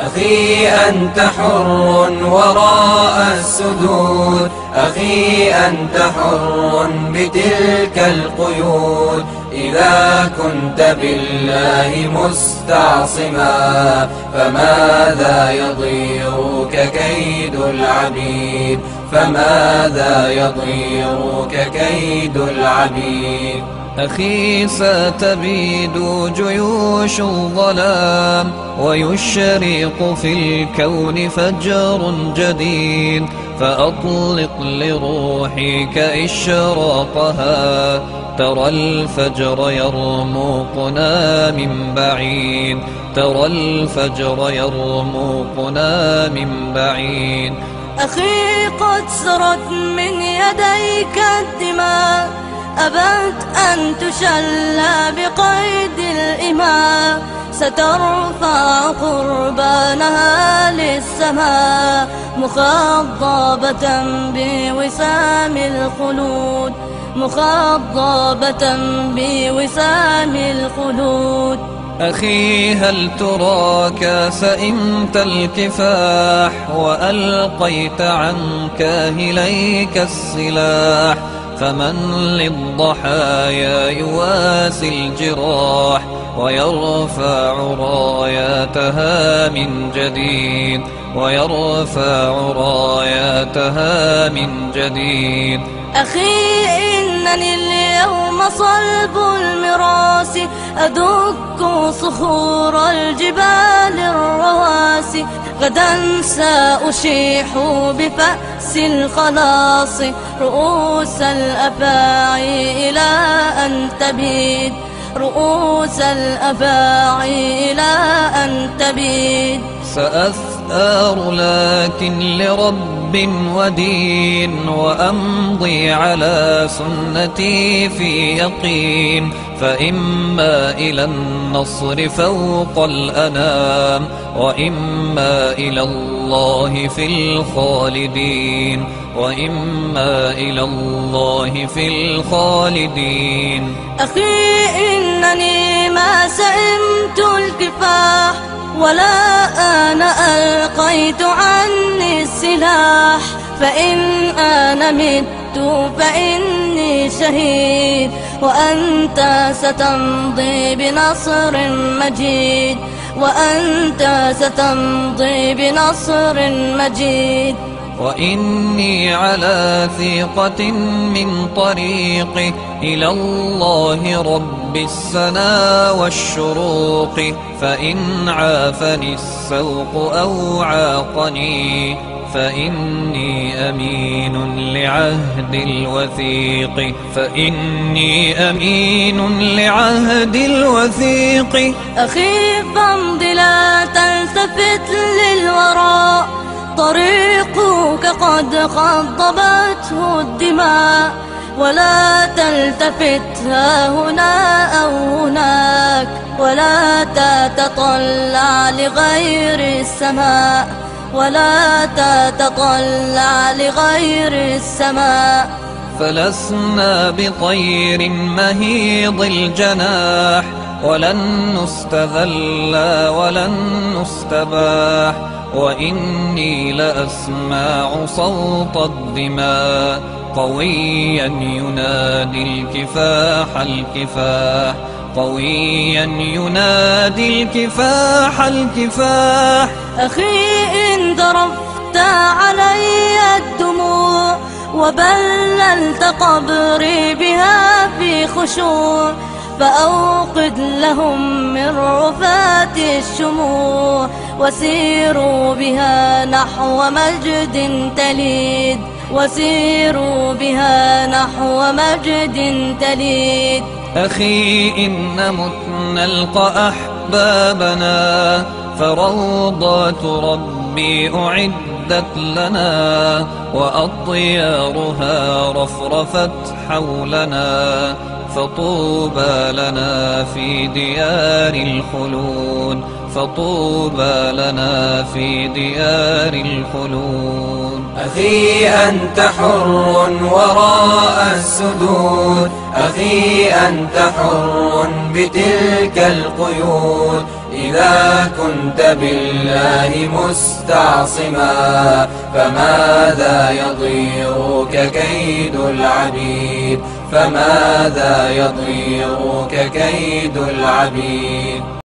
أخي أنت حر وراء السدود، أخي أنت حر بتلك القيود. إذا كنت بالله مستعصما فماذا يضيرك كيد العبيد، فماذا يضيرك كيد العبيد. أخي ستبيد جيوش الظلام ويشرق في الكون فجر جديد، فأطلق لروحك إشراقها. ترى الفجر يرمقنا من بعيد، ترى الفجر يرمقنا من بعيد. أخي قد سرت من يديك الدماء، أبت أن تشلى بقيد الإماء. سترفع قربانها للسماء مخضبة بوسام الخلود، مخضبة بوسام الخلود. أخي هل تراك سئمت الكفاح وألقيت عن كاهليك السلاح؟ فمن للضحايا يواسي الجراح ويرفع راياتها من جديد، ويرفع راياتها من جديد. أخي إنني اليوم صلب المراس، أدك صخور الجبال الرواسي. غدا سأشيح بفأس الخلاص رؤوس الأفاعي إلى أن تبيد، رؤوس الأفاعي إلى أن تبيد. سأثأر لكن لرب ودين، وأمضي على سنتي في يقين. فإما إلى النصر فوق الأنام، وإما إلى الله في الخالدين، وإما إلى الله في الخالدين. أخي إنني ما سئمت الكفاح، ولا أنا ألقيت عني السلاح. فإن أنا مت فإني شهيد، وأنت ستمضي بنصر مجيد، وأنت ستمضي بنصر مجيد. وإني على ثقة من طريقي إلى الله رب السنا والشروق. فإن عافني السوق أو عاقني فإني أمين لعهد الوثيق، فإني أمين لعهد الوثيق. أخي فامض لا تلتفت للوراء، طريقك قد خضبته الدماء. ولا تلتفت ها هنا أو هناك، ولا تتطلع لغير السماء، ولا تتطلع لغير السماء. فلسنا بطير مهيض الجناح، ولن نستذل ولن نستباح. وإني لأسمع صوت الدماء قويا ينادي الكفاح الكفاح، قويا ينادي الكفاح الكفاح. أخي إن ذرفت علي الدموع وبللت قبري بها في خشوع، فأوقد لهم من رفات الشموع، وسيروا بها نحو مجد تليد، وسيروا بها نحو مجد تليد. أخي إن مت نلقى أحبابنا، فروضات ربي أعدت لنا، وأطيارها رفرفت حولنا. فطوبى لنا في ديار الخلود، فطوبى لنا في ديار الخلود. أخي أنت حر وراء السدود، أخي أنت حر بتلك القيود. إذا كنت بالله مستعصما فماذا يضيرك كيد العبيد فماذا يضيرك كيد العبيد